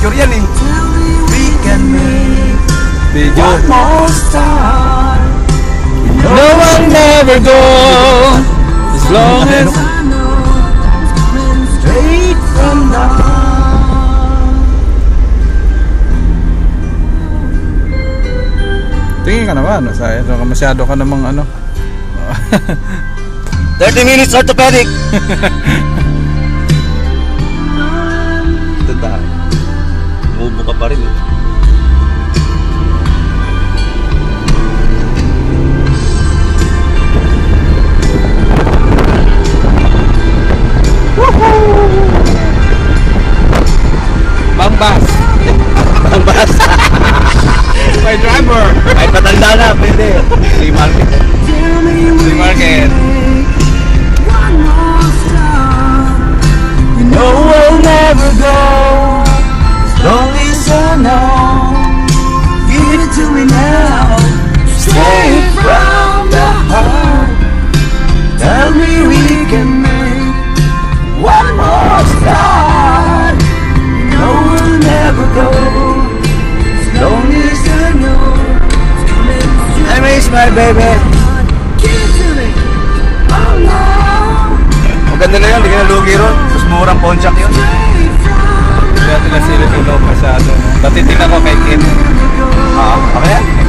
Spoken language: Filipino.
picture yan eh. We can make Video. one more start. No one never go as long as I know time's coming straight from the heart. tingin ka naman, masyado ka namang ano. 30 minutes orthopedic. Tanda. Mubo ka pa rin eh. Bambas. Bambas. My driver. Ay patanda na, pwede. Free market. Free market. One more start. You know we'll never go as long as I know. Give it to me now. Straight from the heart. Tell me we can make one more start. You know we'll never go as long as I know. I miss my baby. Give it to me. Oh no. Maganda na yun, hindi ka nalugi ron. Mas murang ponchak yun. Kaya sila sila masyado. Dati tingnan ko kay Kim. Okay?